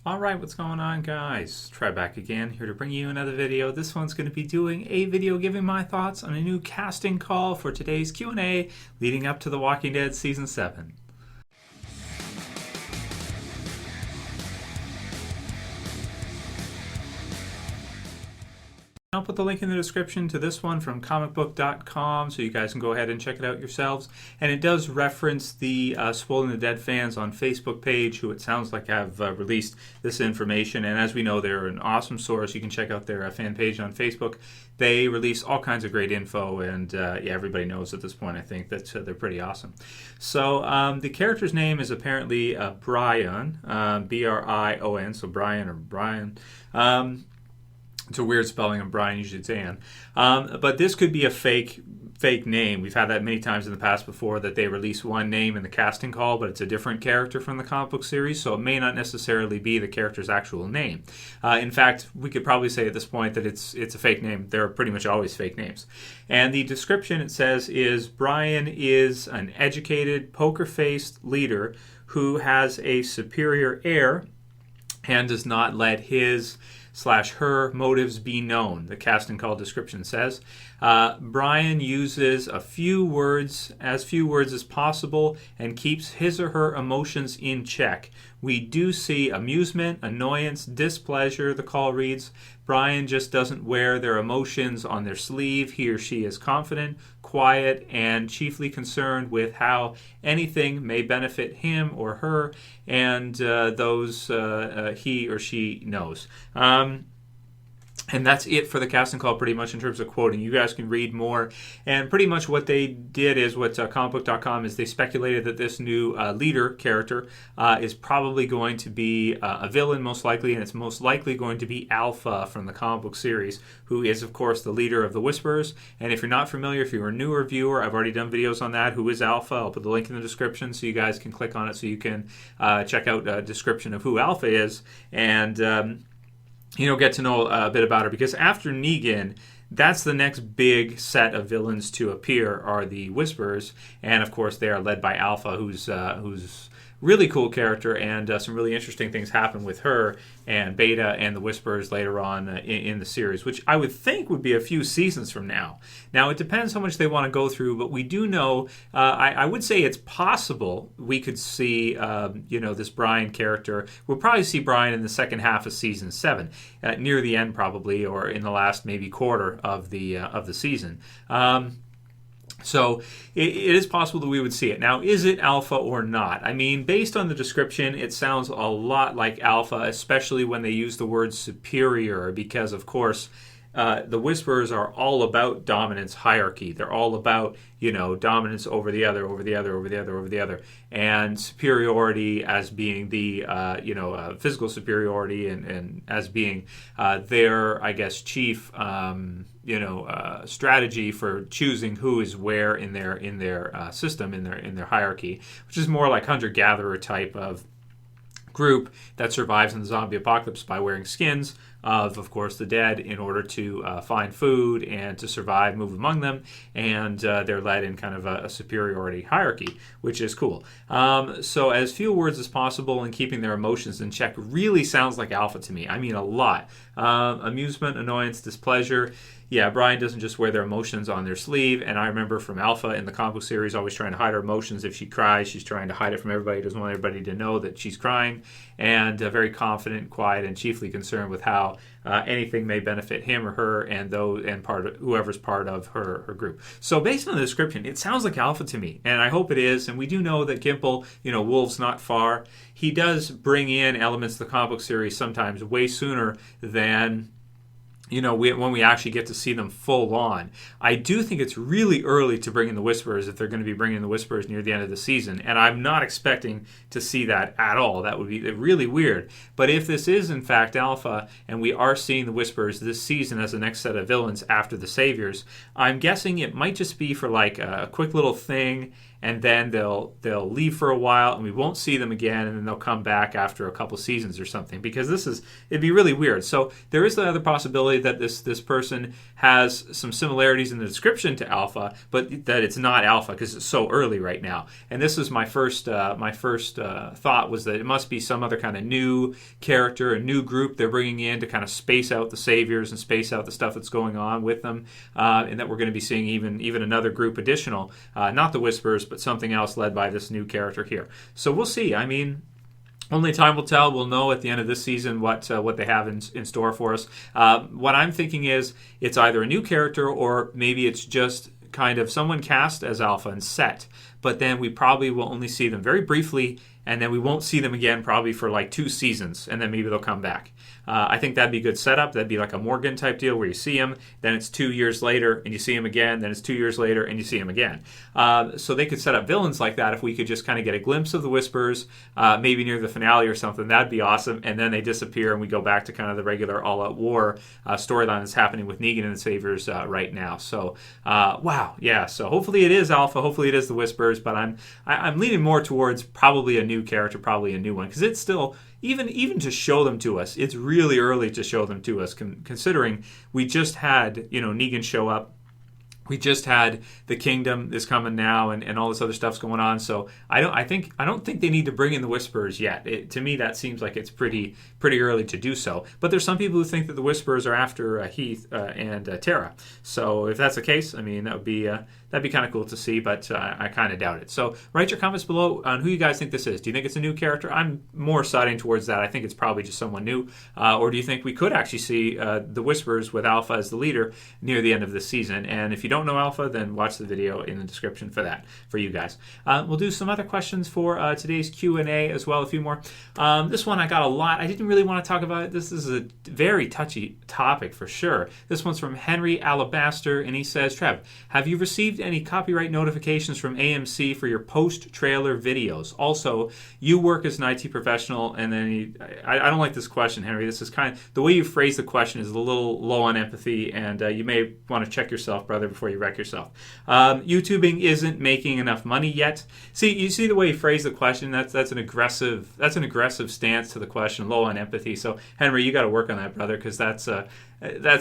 Alright, what's going on, guys? Try back again, here to bring you another video. This one's going to be doing a video giving my thoughts on a new casting call for today's Q&A leading up to The Walking Dead Season 7. I'll put the link in the description to this one from comicbook.com so you guys can go ahead and check it out yourselves. And it does reference the Swollen the Dead fans on Facebook page, who it sounds like have released this information. And as we know, they're an awesome source. You can check out their fan page on Facebook. They release all kinds of great info, and everybody knows at this point, I think, that they're pretty awesome. So the character's name is apparently Brian, B-R-I-O-N, so Brian or Brian. It's a weird spelling of Brian, usually it's Ann. But this could be a fake name. We've had that many times in the past before, that they release one name in the casting call, but it's a different character from the comic book series, so it may not necessarily be the character's actual name. In fact, we could probably say at this point that it's a fake name. They're pretty much always fake names. And the description, it says, is Brian is an educated, poker-faced leader who has a superior air and does not let his/her motives be known, the casting call description says. Brian uses as few words as possible, and keeps his or her emotions in check. We do see amusement, annoyance, displeasure, the call reads. Brian just doesn't wear their emotions on their sleeve. He or she is confident, quiet, and chiefly concerned with how anything may benefit him or her and those he or she knows. And that's it for the casting call, pretty much, in terms of quoting. You guys can read more. And pretty much what they did is, what comicbook.com is, they speculated that this new leader character is probably going to be a villain, most likely, and it's most likely going to be Alpha from the comic book series, who is, of course, the leader of the Whisperers. And if you're not familiar, if you're a newer viewer, I've already done videos on that. Who is Alpha? I'll put the link in the description so you guys can click on it so you can check out a description of who Alpha is. And get to know a bit about her, because after Negan, that's the next big set of villains to appear, are the Whisperers, and of course they are led by Alpha, who's really cool character, and some really interesting things happen with her and Beta and the Whisperers later on in the series, which I would think would be a few seasons from now. Now, it depends how much they want to go through, but we do know, I would say it's possible we could see, this Brian character. We'll probably see Brian in the second half of Season 7, near the end probably, or in the last maybe quarter of the season. So it is possible that we would see it. Now, is it Alpha or not? I mean, based on the description, it sounds a lot like Alpha, especially when they use the word superior, because, of course, the Whisperers are all about dominance hierarchy. They're all about, dominance over the other, over the other, over the other, over the other, and superiority as being the, physical superiority, and as being their, I guess, chief, strategy for choosing who is where in their system, in their hierarchy, which is more like hunter-gatherer type of group that survives in the zombie apocalypse by wearing skins of course, the dead, in order to find food and to survive, move among them, and they're led in kind of a superiority hierarchy, which is cool. So as few words as possible and keeping their emotions in check really sounds like Alpha to me. I mean, a lot. Amusement, annoyance, displeasure. Yeah, Brian doesn't just wear their emotions on their sleeve, and I remember from Alpha in the comic book series always trying to hide her emotions. If she cries, she's trying to hide it from everybody, doesn't want everybody to know that she's crying, and very confident, quiet, and chiefly concerned with how anything may benefit him or her and whoever's part of her group. So based on the description, it sounds like Alpha to me, and I hope it is. And we do know that Gimple, Wolf's not far. He does bring in elements of the comic book series sometimes way sooner than when we actually get to see them full on. I do think it's really early to bring in the Whisperers, if they're going to be bringing the Whisperers near the end of the season, and I'm not expecting to see that at all. That would be really weird. But if this is in fact Alpha, and we are seeing the Whisperers this season as the next set of villains after the Saviors, I'm guessing it might just be for like a quick little thing, and then they'll leave for a while, and we won't see them again, and then they'll come back after a couple seasons or something, because it'd be really weird. So there is the other possibility that this person has some similarities in the description to Alpha, but that it's not Alpha because it's so early right now. And this is my first thought, was that it must be some other kind of new character, a new group they're bringing in to kind of space out the saviors and space out the stuff that's going on with them, and that we're going to be seeing even another group additional, not the Whisperers, but something else led by this new character here. So we'll see. I mean, only time will tell. We'll know at the end of this season what they have in store for us. What I'm thinking is it's either a new character, or maybe it's just kind of someone cast as Alpha and set, but then we probably will only see them very briefly, and then we won't see them again probably for like 2 seasons, and then maybe they'll come back. I think that'd be a good setup. That'd be like a Morgan type deal where you see him, then it's 2 years later, and you see him again, then it's 2 years later, and you see him again. So they could set up villains like that if we could just kind of get a glimpse of the Whisperers, maybe near the finale or something. That'd be awesome. And then they disappear, and we go back to kind of the regular all-out war storyline that's happening with Negan and the Saviors right now. So, wow, yeah. So hopefully it is Alpha. Hopefully it is the Whisperers, but I'm leaning more towards probably a new character, probably a new one, because it's still, even to show them to us, it's really early to show them to us, considering we just had Negan show up. We just had the Kingdom is coming now, and all this other stuff's going on. So I don't think they need to bring in the Whisperers yet. To me, that seems like it's pretty early to do so. But there's some people who think that the Whisperers are after Heath and Tara. So if that's the case, I mean, that'd be kind of cool to see, but I kind of doubt it. So write your comments below on who you guys think this is. Do you think it's a new character? I'm more siding towards that. I think it's probably just someone new. Or do you think we could actually see the Whisperers with Alpha as the leader near the end of the season? And if you don't know Alpha, then watch the video in the description for that, for you guys. We'll do some other questions for today's Q&A as well, a few more. This one I got a lot. I didn't really want to talk about it. This is a very touchy topic for sure. This one's from Henry Alabaster, and he says, Trev, have you received any copyright notifications from AMC for your post-trailer videos? Also, you work as an IT professional, and then I don't like this question, Henry. This is kind of, the way you phrase the question is a little low on empathy, and you may want to check yourself, brother, before you wreck yourself. YouTubing isn't making enough money yet. You see the way you phrase the question? That's an aggressive stance to the question, low on empathy. So Henry, you got to work on that, brother, because that's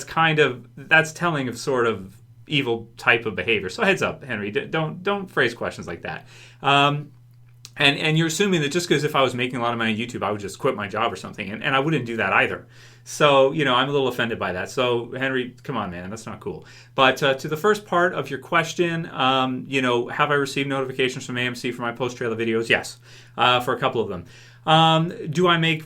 telling of sort of evil type of behavior. So heads up, Henry, don't phrase questions like that. And you're assuming that just because if I was making a lot of money on YouTube, I would just quit my job or something, and I wouldn't do that either. So, I'm a little offended by that. So, Henry, come on, man, that's not cool. But to the first part of your question, have I received notifications from AMC for my post-trailer videos? Yes, for a couple of them. Have I made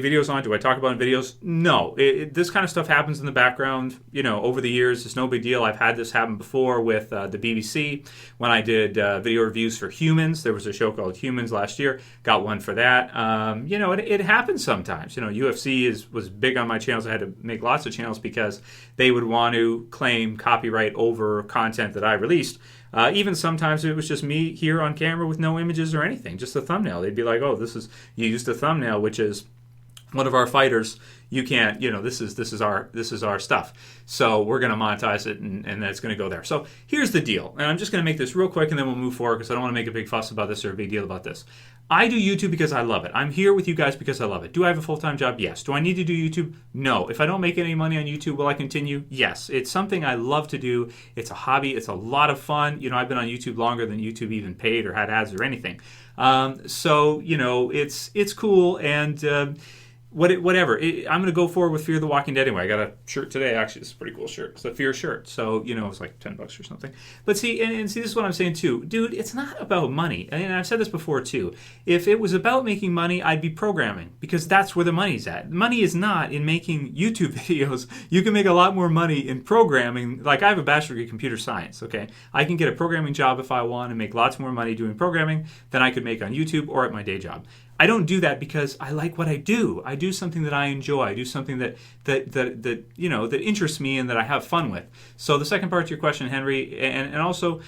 videos on it? Do I talk about it in videos? No. This kind of stuff happens in the background, over the years. It's no big deal. I've had this happen before with the BBC when I did video reviews for Humans. There was a show called Humans last year. Got one for that. It happens sometimes. UFC was big on my channels. I had to make lots of channels because they would want to claim copyright over content that I released. Even sometimes it was just me here on camera with no images or anything, just a thumbnail. They'd be like, "Oh, you used a thumbnail, which is one of our fighters. You can't, this is our stuff. So we're going to monetize it, and that's going to go there." So here's the deal, and I'm just going to make this real quick, and then we'll move forward because I don't want to make a big fuss about this or a big deal about this. I do YouTube because I love it. I'm here with you guys because I love it. Do I have a full-time job? Yes. Do I need to do YouTube? No. If I don't make any money on YouTube, will I continue? Yes. It's something I love to do. It's a hobby. It's a lot of fun. I've been on YouTube longer than YouTube even paid or had ads or anything. So it's cool, and whatever. I'm going to go forward with Fear the Walking Dead anyway. I got a shirt today, actually. It's a pretty cool shirt. It's a Fear shirt. So, it's like $10 or something. But see, and see, this is what I'm saying too. Dude, it's not about money. And I've said this before too. If it was about making money, I'd be programming, because that's where the money's at. Money is not in making YouTube videos. You can make a lot more money in programming. Like, I have a bachelor degree in computer science, okay? I can get a programming job if I want and make lots more money doing programming than I could make on YouTube or at my day job. I don't do that because I like what I do. I do something that I enjoy. I do something that interests me and that I have fun with. So the second part to your question, Henry, and also,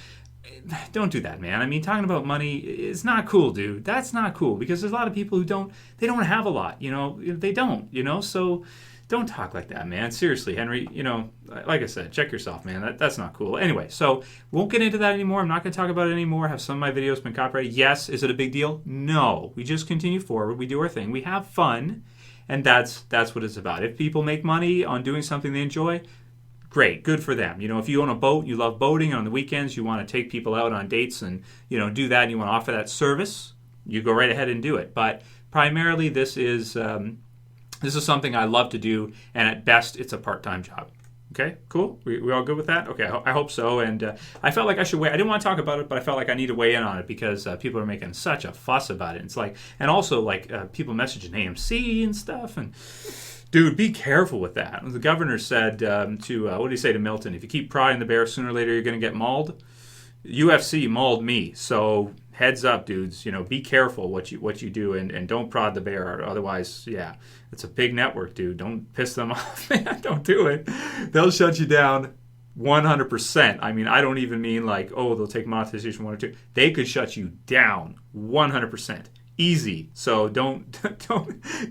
don't do that, man. I mean, talking about money is not cool, dude. That's not cool, because there's a lot of people who don't have a lot. They don't. So Don't talk like that, man. Seriously, Henry, like I said, check yourself, man. That's not cool. Anyway, so won't get into that anymore. I'm not going to talk about it anymore. Have some of my videos been copyrighted? Yes. Is it a big deal? No. We just continue forward. We do our thing. We have fun, and that's what it's about. If people make money on doing something they enjoy, great, good for them. If you own a boat, you love boating, and on the weekends you want to take people out on dates and, do that, and you want to offer that service, you go right ahead and do it. But primarily this is something I love to do, and at best it's a part-time job. Okay, cool. We all good with that? Okay, I hope so. And I felt like I should weigh. I didn't want to talk about it, but I felt like I need to weigh in on it because people are making such a fuss about it. It's like, and also like people messaging AMC and stuff. And dude, be careful with that. The governor said what did he say to Milton? If you keep prodding the bear, sooner or later you're going to get mauled. UFC mauled me, so heads up, dudes. Be careful what you do, and don't prod the bear. Otherwise, yeah, it's a big network, dude. Don't piss them off, man. Don't do it. They'll shut you down 100%. I mean, I don't even mean like, they'll take monetization 1 or 2. They could shut you down 100%. Easy. So don't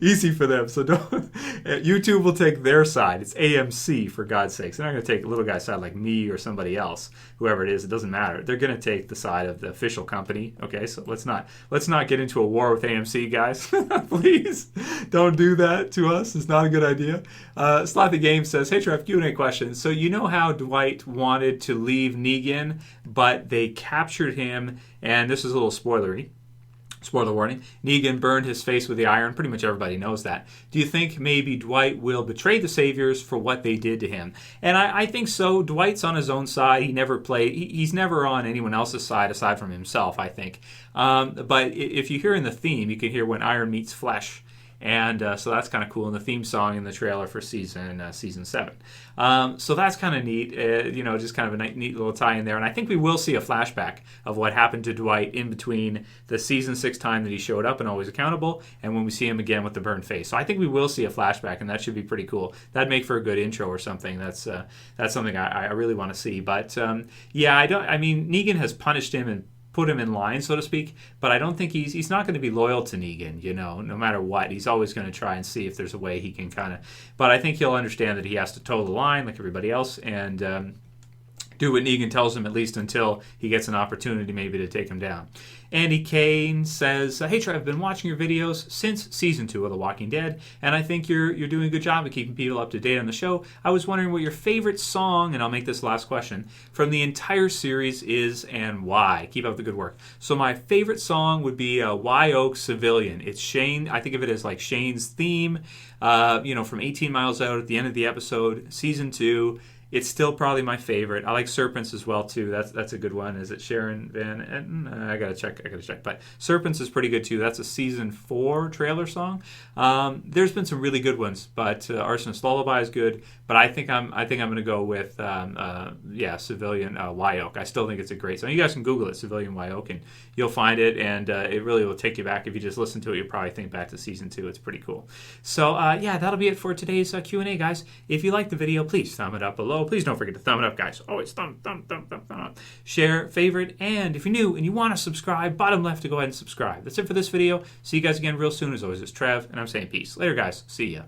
easy for them. So don't. YouTube will take their side. It's AMC, for God's sakes. They're not going to take a little guy's side like me or somebody else, whoever it is. It doesn't matter. They're going to take the side of the official company. Okay, so let's not get into a war with AMC, guys. Please don't do that to us. It's not a good idea. Slothy Game says, "Hey Trev, Q&A question. So you know how Dwight wanted to leave Negan, but they captured him, and this is a little spoilery. Spoiler warning, Negan burned his face with the iron. Pretty much everybody knows that. Do you think maybe Dwight will betray the Saviors for what they did to him?" And I think so. Dwight's on his own side. He's never on anyone else's side aside from himself, I think. But if you hear in the theme, you can hear when iron meets flesh. And so that's kind of cool in the theme song in the trailer for season 7. So that's kind of neat, just kind of a neat little tie in there. And I think we will see a flashback of what happened to Dwight in between the season 6 time that he showed up and Always Accountable, and when we see him again with the burned face. So I think we will see a flashback, and that should be pretty cool. That'd make for a good intro or something. That's something I really want to see. But Negan has punished him and put him in line, so to speak, but I don't think he's not going to be loyal to Negan, no matter what. He's always going to try and see if there's a way he can kind of, but I think he'll understand that he has to toe the line like everybody else and do what Negan tells him, at least until he gets an opportunity maybe to take him down. Andy Kane says, "Hey Trey, I've been watching your videos since season 2 of The Walking Dead, and I think you're doing a good job of keeping people up to date on the show. I was wondering what your favorite song, and I'll make this last question, from the entire series is and why. Keep up the good work." So my favorite song would be Wye Oak Civilian. It's Shane. I think of it as like Shane's theme, from 18 Miles Out at the end of the episode, season 2. It's still probably my favorite. I like Serpents as well too. That's a good one. Is it Sharon Van Etten? I gotta check. But Serpents is pretty good too. That's a season 4 trailer song. There's been some really good ones, but Arsonist Lullaby is good. But I think I'm gonna go with Civilian Wye Oak. I still think it's a great song. You guys can Google it, Civilian Wye Oak, and you'll find it. And it really will take you back. If you just listen to it, you'll probably think back to season 2. It's pretty cool. So that'll be it for today's Q&A, guys. If you liked the video, please thumb it up below. Please don't forget to thumb it up, guys. Always thumb up. Share, favorite, and if you're new and you want to subscribe, bottom left to go ahead and subscribe. That's it for this video. See you guys again real soon. As always, it's Trev, and I'm saying peace. Later, guys. See ya.